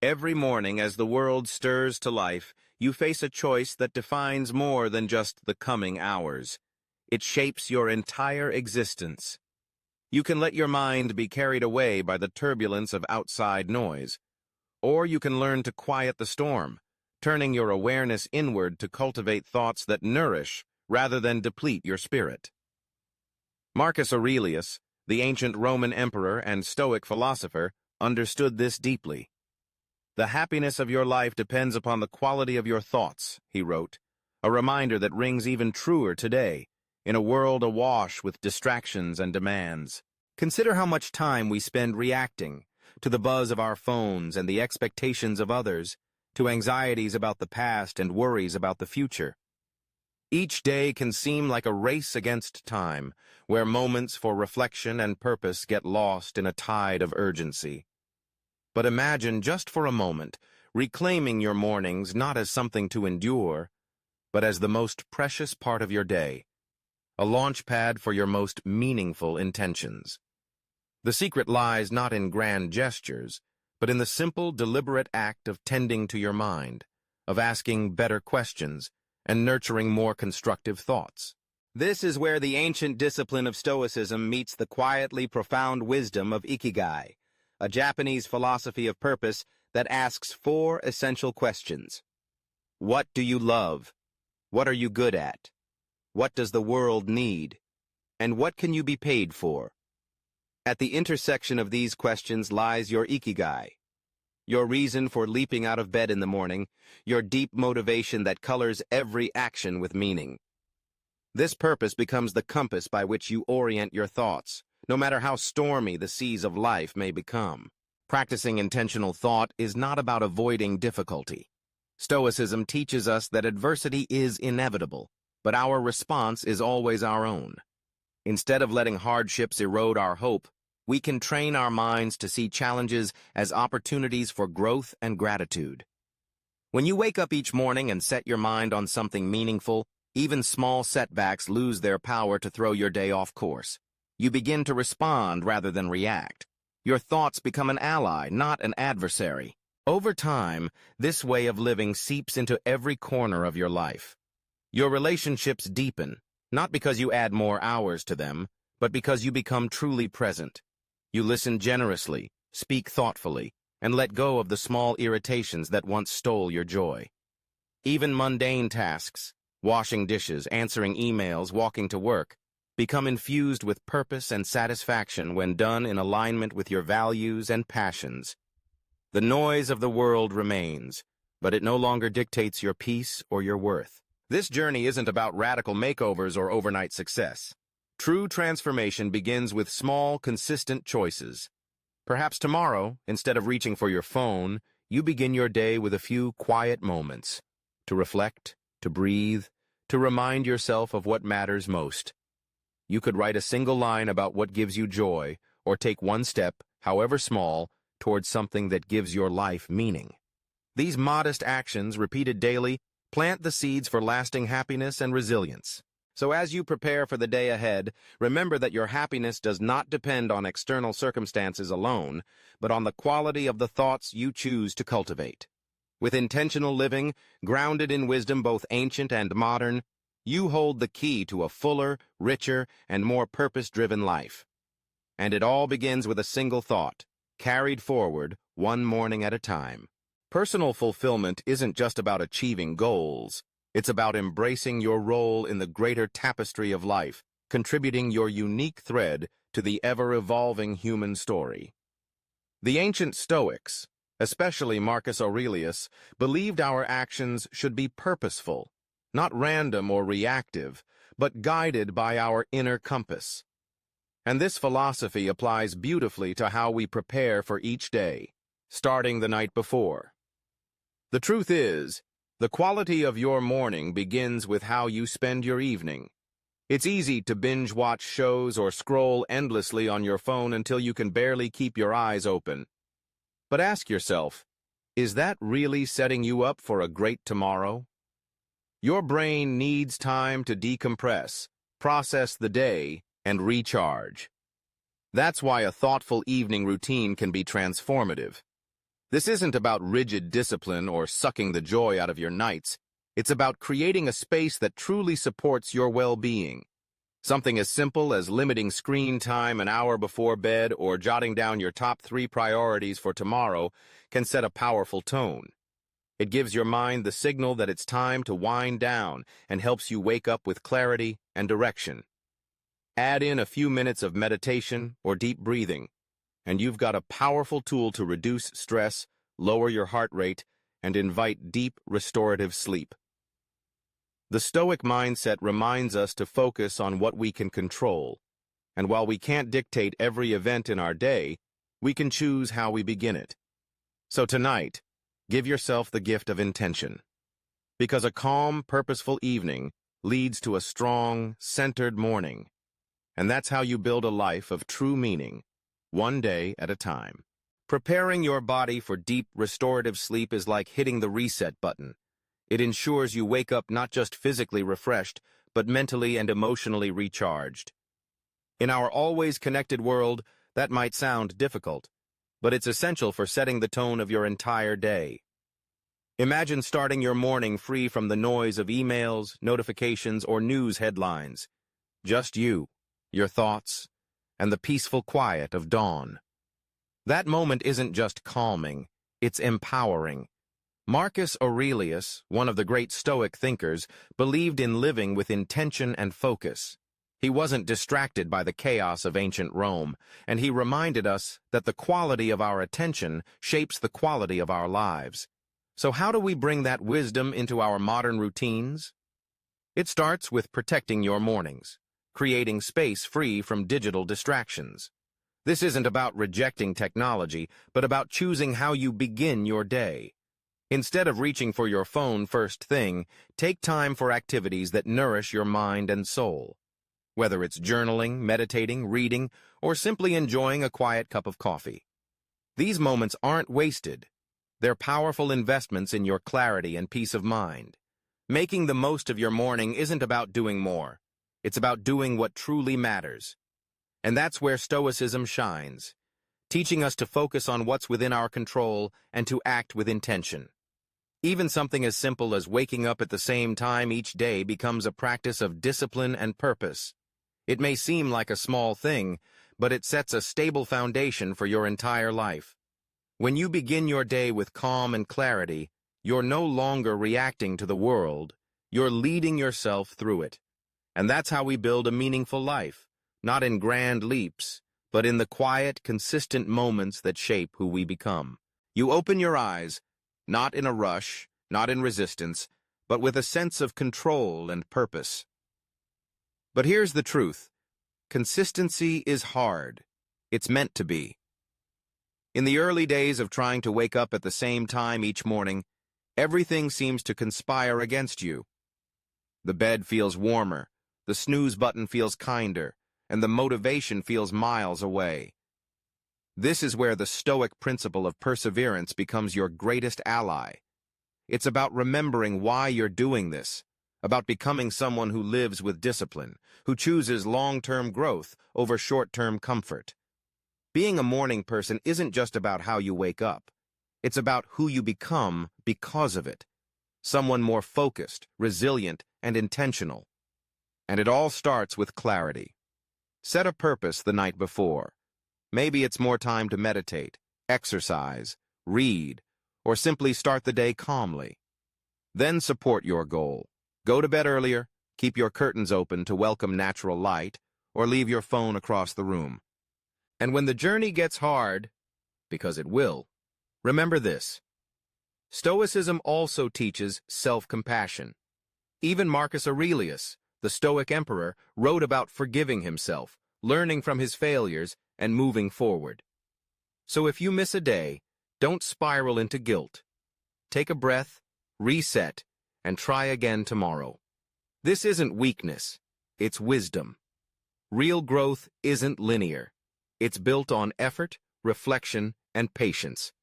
Every morning as the world stirs to life, you face a choice that defines more than just the coming hours. It shapes your entire existence. You can let your mind be carried away by the turbulence of outside noise, or you can learn to quiet the storm, turning your awareness inward to cultivate thoughts that nourish rather than deplete your spirit. Marcus Aurelius, the ancient Roman emperor and Stoic philosopher, understood this deeply. "The happiness of your life depends upon the quality of your thoughts," he wrote, a reminder that rings even truer today, in a world awash with distractions and demands. Consider how much time we spend reacting to the buzz of our phones and the expectations of others, to anxieties about the past and worries about the future. Each day can seem like a race against time, where moments for reflection and purpose get lost in a tide of urgency. But imagine just for a moment reclaiming your mornings not as something to endure, but as the most precious part of your day, a launch pad for your most meaningful intentions. The secret lies not in grand gestures, but in the simple, deliberate act of tending to your mind, of asking better questions, and nurturing more constructive thoughts. This is where the ancient discipline of Stoicism meets the quietly profound wisdom of Ikigai, a Japanese philosophy of purpose that asks 4 essential questions. What do you love? What are you good at? What does the world need? And what can you be paid for? At the intersection of these questions lies your Ikigai, your reason for leaping out of bed in the morning, your deep motivation that colors every action with meaning. This purpose becomes the compass by which you orient your thoughts, no matter how stormy the seas of life may become. Practicing intentional thought is not about avoiding difficulty. Stoicism teaches us that adversity is inevitable, but our response is always our own. Instead of letting hardships erode our hope, we can train our minds to see challenges as opportunities for growth and gratitude. When you wake up each morning and set your mind on something meaningful, even small setbacks lose their power to throw your day off course. You begin to respond rather than react. Your thoughts become an ally, not an adversary. Over time, this way of living seeps into every corner of your life. Your relationships deepen, not because you add more hours to them, but because you become truly present. You listen generously, speak thoughtfully, and let go of the small irritations that once stole your joy. Even mundane tasks, washing dishes, answering emails, walking to work, become infused with purpose and satisfaction when done in alignment with your values and passions. The noise of the world remains, but it no longer dictates your peace or your worth. This journey isn't about radical makeovers or overnight success. True transformation begins with small, consistent choices. Perhaps tomorrow, instead of reaching for your phone, you begin your day with a few quiet moments to reflect, to breathe, to remind yourself of what matters most. You could write a single line about what gives you joy, or take one step, however small, towards something that gives your life meaning. These modest actions, repeated daily, plant the seeds for lasting happiness and resilience. So as you prepare for the day ahead, remember that your happiness does not depend on external circumstances alone, but on the quality of the thoughts you choose to cultivate. With intentional living, grounded in wisdom both ancient and modern, you hold the key to a fuller, richer, and more purpose-driven life. And it all begins with a single thought, carried forward one morning at a time. Personal fulfillment isn't just about achieving goals. It's about embracing your role in the greater tapestry of life, contributing your unique thread to the ever-evolving human story. The ancient Stoics, especially Marcus Aurelius, believed our actions should be purposeful, not random or reactive, but guided by our inner compass. And this philosophy applies beautifully to how we prepare for each day, starting the night before. The truth is, the quality of your morning begins with how you spend your evening. It's easy to binge-watch shows or scroll endlessly on your phone until you can barely keep your eyes open. But ask yourself, is that really setting you up for a great tomorrow? Your brain needs time to decompress, process the day, and recharge. That's why a thoughtful evening routine can be transformative. This isn't about rigid discipline or sucking the joy out of your nights. It's about creating a space that truly supports your well-being. Something as simple as limiting screen time an hour before bed or jotting down your top 3 priorities for tomorrow can set a powerful tone. It gives your mind the signal that it's time to wind down and helps you wake up with clarity and direction. Add in a few minutes of meditation or deep breathing, and you've got a powerful tool to reduce stress, lower your heart rate, and invite deep, restorative sleep. The Stoic mindset reminds us to focus on what we can control, and while we can't dictate every event in our day, we can choose how we begin it. So tonight, give yourself the gift of intention, because a calm, purposeful evening leads to a strong, centered morning, and that's how you build a life of true meaning, one day at a time. Preparing your body for deep, restorative sleep is like hitting the reset button. It ensures you wake up not just physically refreshed, but mentally and emotionally recharged. In our always connected world, that might sound difficult, but it's essential for setting the tone of your entire day. Imagine starting your morning free from the noise of emails, notifications, or news headlines. Just you, your thoughts, and the peaceful quiet of dawn. That moment isn't just calming, it's empowering. Marcus Aurelius, one of the great Stoic thinkers, believed in living with intention and focus. He wasn't distracted by the chaos of ancient Rome, and he reminded us that the quality of our attention shapes the quality of our lives. So how do we bring that wisdom into our modern routines? It starts with protecting your mornings, creating space free from digital distractions. This isn't about rejecting technology, but about choosing how you begin your day. Instead of reaching for your phone first thing, take time for activities that nourish your mind and soul. Whether it's journaling, meditating, reading, or simply enjoying a quiet cup of coffee. These moments aren't wasted. They're powerful investments in your clarity and peace of mind. Making the most of your morning isn't about doing more. It's about doing what truly matters. And that's where Stoicism shines, teaching us to focus on what's within our control and to act with intention. Even something as simple as waking up at the same time each day becomes a practice of discipline and purpose. It may seem like a small thing, but it sets a stable foundation for your entire life. When you begin your day with calm and clarity, you're no longer reacting to the world, you're leading yourself through it. And that's how we build a meaningful life, not in grand leaps, but in the quiet, consistent moments that shape who we become. You open your eyes, not in a rush, not in resistance, but with a sense of control and purpose. But here's the truth. Consistency is hard. It's meant to be. In the early days of trying to wake up at the same time each morning, everything seems to conspire against you. The bed feels warmer, the snooze button feels kinder, and the motivation feels miles away. This is where the Stoic principle of perseverance becomes your greatest ally. It's about remembering why you're doing this, about becoming someone who lives with discipline, who chooses long-term growth over short-term comfort. Being a morning person isn't just about how you wake up. It's about who you become because of it. Someone more focused, resilient, and intentional. And it all starts with clarity. Set a purpose the night before. Maybe it's more time to meditate, exercise, read, or simply start the day calmly. Then support your goal. Go to bed earlier, keep your curtains open to welcome natural light, or leave your phone across the room. And when the journey gets hard, because it will, remember this. Stoicism also teaches self-compassion. Even Marcus Aurelius, the Stoic emperor, wrote about forgiving himself, learning from his failures, and moving forward. So if you miss a day, don't spiral into guilt. Take a breath, reset, and try again tomorrow. This isn't weakness, it's wisdom. Real growth isn't linear. It's built on effort, reflection, and patience.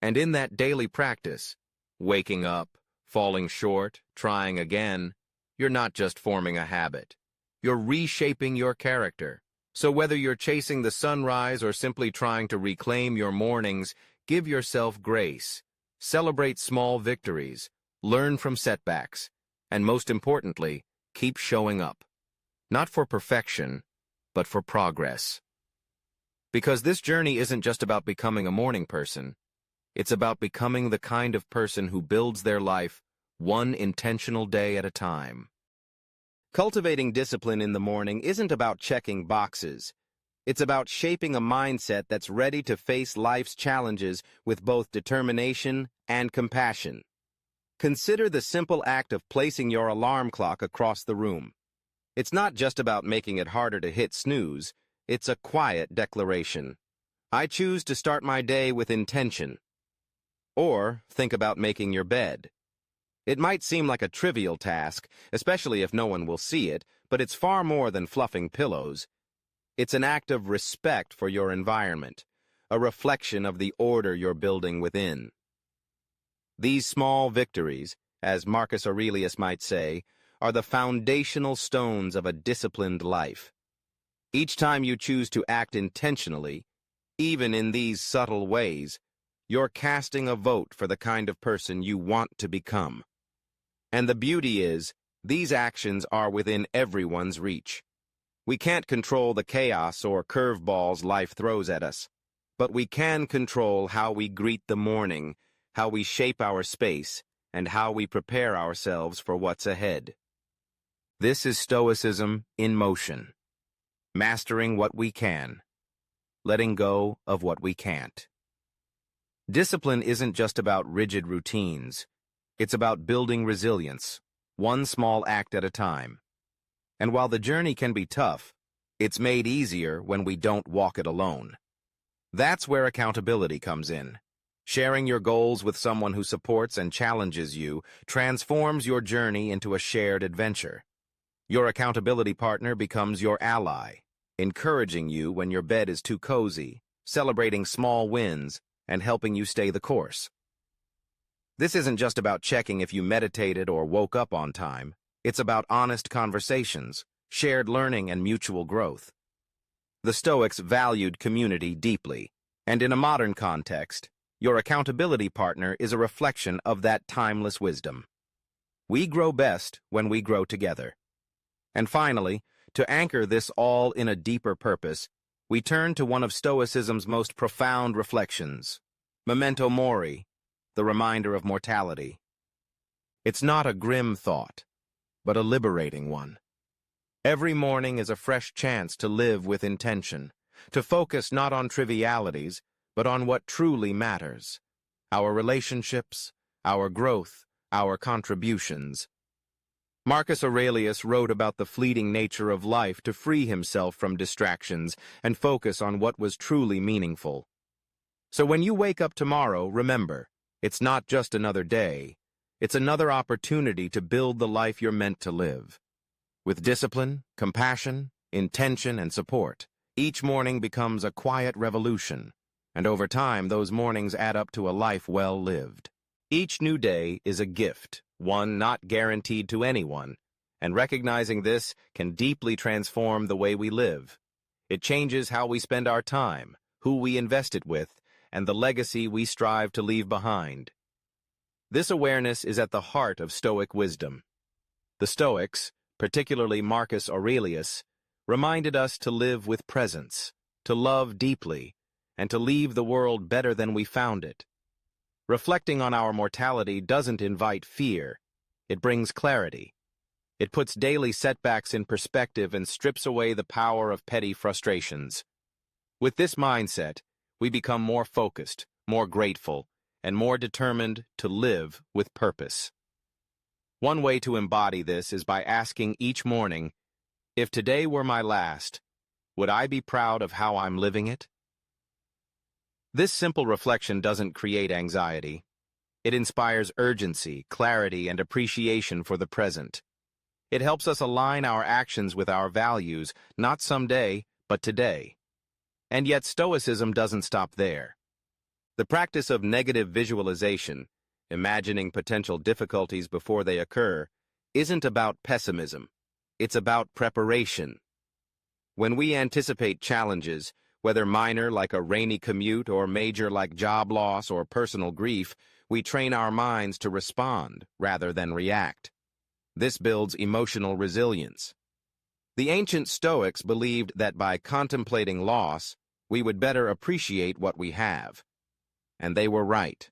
And in that daily practice, waking up, falling short, trying again, you're not just forming a habit. You're reshaping your character. So whether you're chasing the sunrise or simply trying to reclaim your mornings, Give yourself grace. Celebrate small victories. Learn from setbacks. And most importantly, keep showing up. Not for perfection, but for progress. Because this journey isn't just about becoming a morning person. It's about becoming the kind of person who builds their life one intentional day at a time. Cultivating discipline in the morning isn't about checking boxes. It's about shaping a mindset that's ready to face life's challenges with both determination and compassion. Consider the simple act of placing your alarm clock across the room. It's not just about making it harder to hit snooze. It's a quiet declaration. I choose to start my day with intention. Or think about making your bed. It might seem like a trivial task, especially if no one will see it, but it's far more than fluffing pillows. It's an act of respect for your environment, a reflection of the order you're building within. These small victories, as Marcus Aurelius might say, are the foundational stones of a disciplined life. Each time you choose to act intentionally, even in these subtle ways, you're casting a vote for the kind of person you want to become. And the beauty is, these actions are within everyone's reach. We can't control the chaos or curveballs life throws at us, but we can control how we greet the morning, how we shape our space, and how we prepare ourselves for what's ahead. This is Stoicism in motion. Mastering what we can, letting go of what we can't. Discipline isn't just about rigid routines. It's about building resilience, one small act at a time. And while the journey can be tough, it's made easier when we don't walk it alone. That's where accountability comes in. Sharing your goals with someone who supports and challenges you transforms your journey into a shared adventure. Your accountability partner becomes your ally, encouraging you when your bed is too cozy, celebrating small wins, and helping you stay the course. This isn't just about checking if you meditated or woke up on time. It's about honest conversations, shared learning, and mutual growth. The Stoics valued community deeply, and in a modern context, your accountability partner is a reflection of that timeless wisdom. We grow best when we grow together. And finally, to anchor this all in a deeper purpose, we turn to one of Stoicism's most profound reflections, Memento Mori, the reminder of mortality. It's not a grim thought, but a liberating one. Every morning is a fresh chance to live with intention, to focus not on trivialities, but on what truly matters: our relationships, our growth, our contributions. Marcus Aurelius wrote about the fleeting nature of life to free himself from distractions and focus on what was truly meaningful. So when you wake up tomorrow, remember, it's not just another day. It's another opportunity to build the life you're meant to live. With discipline, compassion, intention, and support, each morning becomes a quiet revolution, and over time those mornings add up to a life well lived. Each new day is a gift, one not guaranteed to anyone, and recognizing this can deeply transform the way we live. It changes how we spend our time, who we invest it with, and the legacy we strive to leave behind. This awareness is at the heart of Stoic wisdom. The Stoics, particularly Marcus Aurelius, reminded us to live with presence, to love deeply, and to leave the world better than we found it. Reflecting on our mortality doesn't invite fear. It brings clarity. It puts daily setbacks in perspective and strips away the power of petty frustrations. With this mindset, we become more focused, more grateful, and more determined to live with purpose. One way to embody this is by asking each morning, if today were my last, would I be proud of how I'm living it? This simple reflection doesn't create anxiety. It inspires urgency, clarity, and appreciation for the present. It helps us align our actions with our values, not someday, but today. And yet Stoicism doesn't stop there. The practice of negative visualization, imagining potential difficulties before they occur, isn't about pessimism. It's about preparation. When we anticipate challenges, Whether minor like a rainy commute or major like job loss or personal grief, we train our minds to respond rather than react. This builds emotional resilience. The ancient Stoics believed that by contemplating loss, we would better appreciate what we have. And they were right.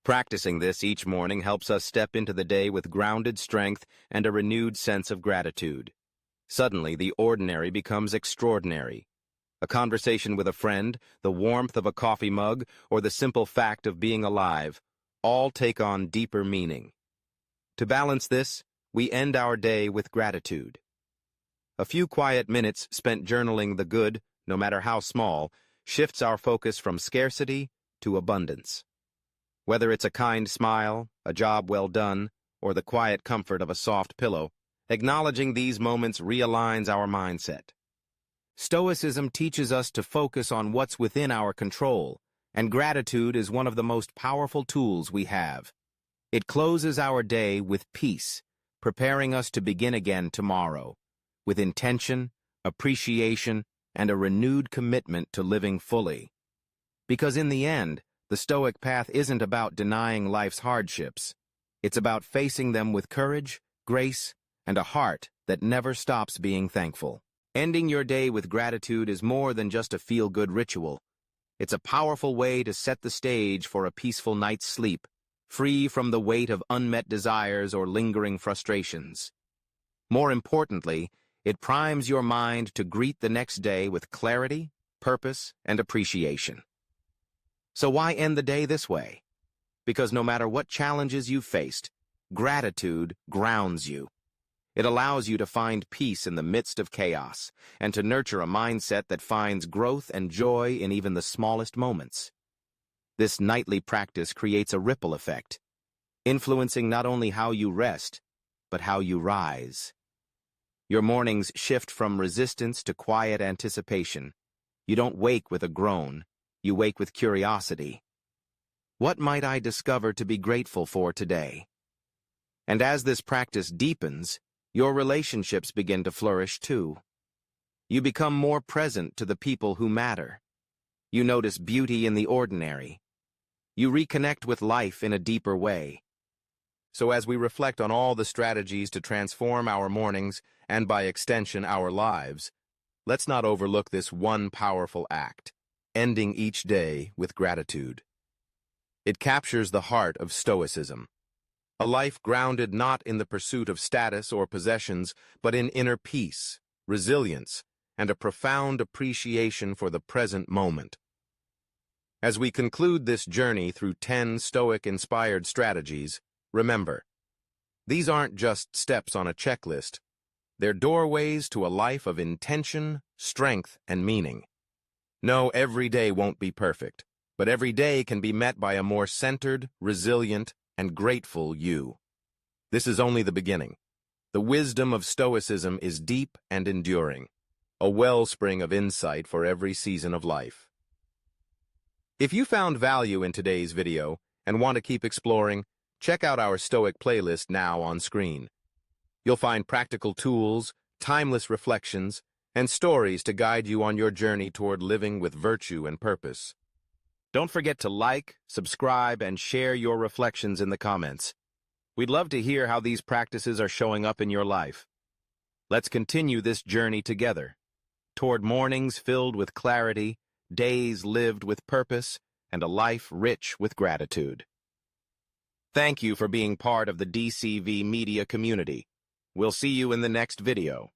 Practicing this each morning helps us step into the day with grounded strength and a renewed sense of gratitude. Suddenly, the ordinary becomes extraordinary. A conversation with a friend, the warmth of a coffee mug, or the simple fact of being alive, all take on deeper meaning. To balance this, we end our day with gratitude. A few quiet minutes spent journaling the good, no matter how small, shifts our focus from scarcity to abundance. Whether it's a kind smile, a job well done, or the quiet comfort of a soft pillow, acknowledging these moments realigns our mindset. Stoicism teaches us to focus on what's within our control, and gratitude is one of the most powerful tools we have. It closes our day with peace, preparing us to begin again tomorrow, with intention, appreciation, and a renewed commitment to living fully. Because in the end, the Stoic path isn't about denying life's hardships. It's about facing them with courage, grace, and a heart that never stops being thankful. Ending your day with gratitude is more than just a feel-good ritual. It's a powerful way to set the stage for a peaceful night's sleep, free from the weight of unmet desires or lingering frustrations. More importantly, it primes your mind to greet the next day with clarity, purpose, and appreciation. So why end the day this way? Because no matter what challenges you've faced, gratitude grounds you. It allows you to find peace in the midst of chaos and to nurture a mindset that finds growth and joy in even the smallest moments. This nightly practice creates a ripple effect, influencing not only how you rest, but how you rise. Your mornings shift from resistance to quiet anticipation. You don't wake with a groan. You wake with curiosity. What might I discover to be grateful for today? And as this practice deepens, your relationships begin to flourish too. You become more present to the people who matter. You notice beauty in the ordinary. You reconnect with life in a deeper way. So as we reflect on all the strategies to transform our mornings and by extension our lives, let's not overlook this one powerful act, ending each day with gratitude. It captures the heart of Stoicism, a life grounded not in the pursuit of status or possessions, but in inner peace, resilience, and a profound appreciation for the present moment. As we conclude this journey through 10 Stoic-inspired strategies, remember, these aren't just steps on a checklist. They're doorways to a life of intention, strength, and meaning. No, every day won't be perfect, but every day can be met by a more centered, resilient, and grateful you. This is only the beginning. The wisdom of Stoicism is deep and enduring, a wellspring of insight for every season of life. If you found value in today's video and want to keep exploring, check out our Stoic playlist now on screen. You'll find practical tools, timeless reflections, and stories to guide you on your journey toward living with virtue and purpose. Don't forget to like, subscribe, and share your reflections in the comments. We'd love to hear how these practices are showing up in your life. Let's continue this journey together, toward mornings filled with clarity, days lived with purpose, and a life rich with gratitude. Thank you for being part of the DCV media community. We'll see you in the next video.